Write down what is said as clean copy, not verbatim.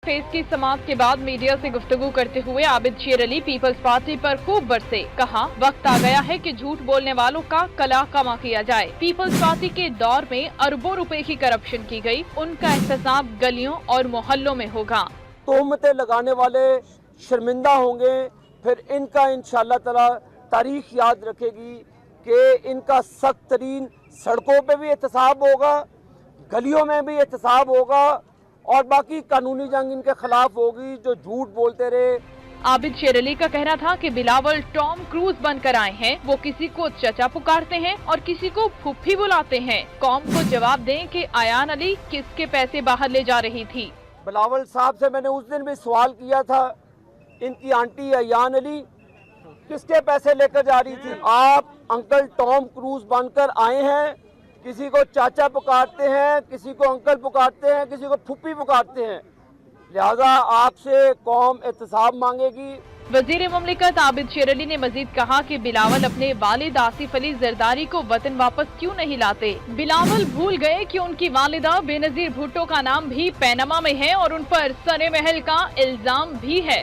Phase की समाप्त के बाद मीडिया से गुफ्तगू करते हुए आबिद शेर अली पीपल्स पार्टी पर खूब बरसे। कहा, वक्त आ गया है कि झूठ बोलने वालों का कला कमा किया जाए। पीपल्स पार्टी के दौर में अरबों रुपए की करप्शन की गई, उनका एहतसाब गलियों और मोहल्लों में होगा। तोहमतें लगाने वाले शर्मिंदा होंगे, फिर इनका इंशाअल्लाह ताला तारीख याद रखेगी कि इनका सख्त तरीन सड़कों पे भी एहतसाब होगा, गलियों में भी एहतसाब होगा और बाकी कानूनी जंग इनके खिलाफ होगी जो झूठ बोलते रहे। आबिद शेर अली का कहना था कि बिलावल टॉम क्रूज बनकर आए हैं। वो किसी को चचा पुकारते हैं और किसी को फुफ्फी बुलाते हैं। कौम को जवाब दें कि आयान अली किसके पैसे बाहर ले जा रही थी। बिलावल साहब से मैंने उस दिन भी सवाल किया था, इनकी आंटी आयान अली किसके पैसे लेकर जा रही थी। आप अंकल टॉम क्रूज बनकर आए हैं, किसी को चाचा पुकारते हैं, किसी को अंकल पुकारते हैं, किसी को फुप्पी पुकारते हैं, लिहाजा आपसे कौम एहतसाब मांगेगी। वजीर मुमलिकत आबिद शेर अली ने मजीद कहा कि बिलावल अपने वालिद आसिफ अली जरदारी को वतन वापस क्यों नहीं लाते। बिलावल भूल गए कि उनकी वालिदा बेनजीर भुट्टो का नाम भी पैनमा में है और उन पर सरे महल का इल्जाम भी है।